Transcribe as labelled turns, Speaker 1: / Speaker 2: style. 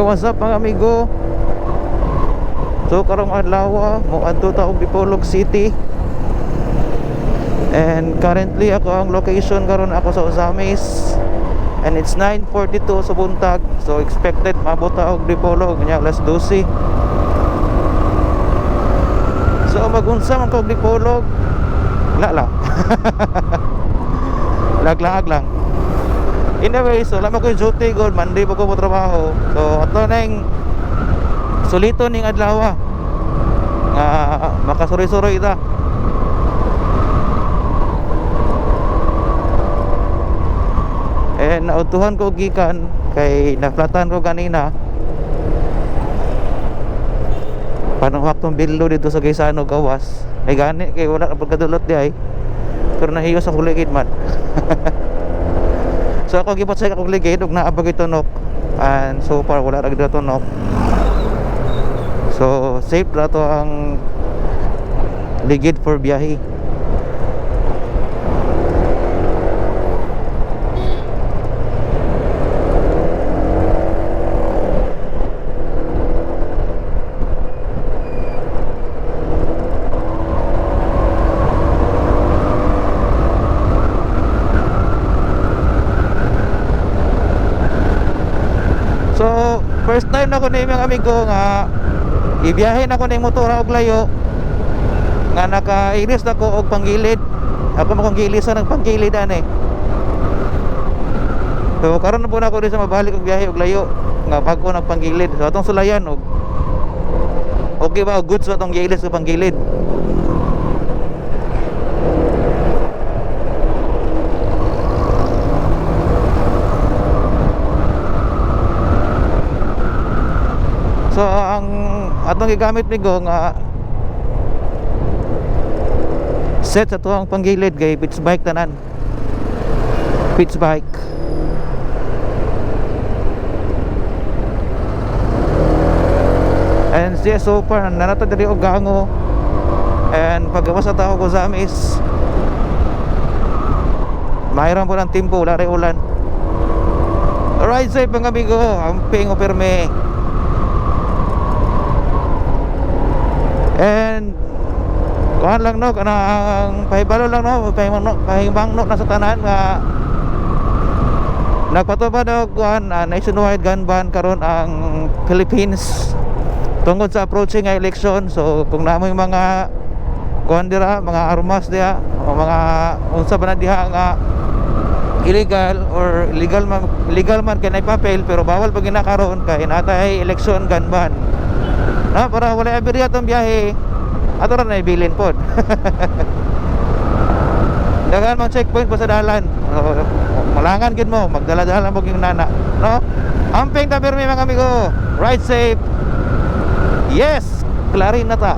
Speaker 1: what's up mga amigo? So karong adlaw mo adto ta og Dipolog City. And currently ako ang location karon ako sa Ozamis. And it's 9:42 sa buntag. So expected maabot ta og Dipolog nya alas 12. So magunsa man ko og Dipolog. Wala lang. Laglaag lang. Anyway, so lama ko yung duty god, Monday pa ko mo trabaho. So ato na yung sulito ning adlaw nga makasuri-suri ita. And nautuhan ko gikan kay naplatan ko kanina. Panuhak tong bildo dito sa Gaisano gawas. Ay gani kay wala na pagkadulot di ay. Pero nahiyo sa kuligid man. So ako gipat-check akong ligid ug naa bagay tunok. And so far wala ra gid tunok. So safe ra to ang ligid for biyahe. So first time na ko ni mga amigo nga ibiyahin ako ng motor og layo nga naka-iris na ko og panggilid. Ako makong gilisan ng panggilid ani. So karon na po na ako sa mabalik og biyahe og layo nga bago ng panggilid. So atong sulayan og okay ba good sa atong gilis og panggilid. So ang atong gigamit ni go nga set sa tuang panggilid kay pitch bike tanan. Pitch bike. And siya so far nanata diri og gango. And paggawas sa tao ko sa amis mayroon po ng timpo, wala rin ulan. Ride safe mga amigo, amping o perme. And kuhan lang no, kanang pahibalo lang no, pahibang no na sa tanan nga nagpatubad og kuhan nationwide gun ban karon ang Philippines tungkol sa approaching nga election. So kung namo yung mga kuhan dira, mga armas diha o mga unsa ba na diha nga illegal or legal man kay nay papel pero bawal pag ginakaron kay natay election gun ban. Na para wala aberya tong biyahe ato ra na ibilin pod. Dagan mang checkpoint pa sa dalan. Malangan gid mo magdala-dala mo yung nana, no? Amping ta permi mga amigo. Ride safe. Yes, klarin na ta.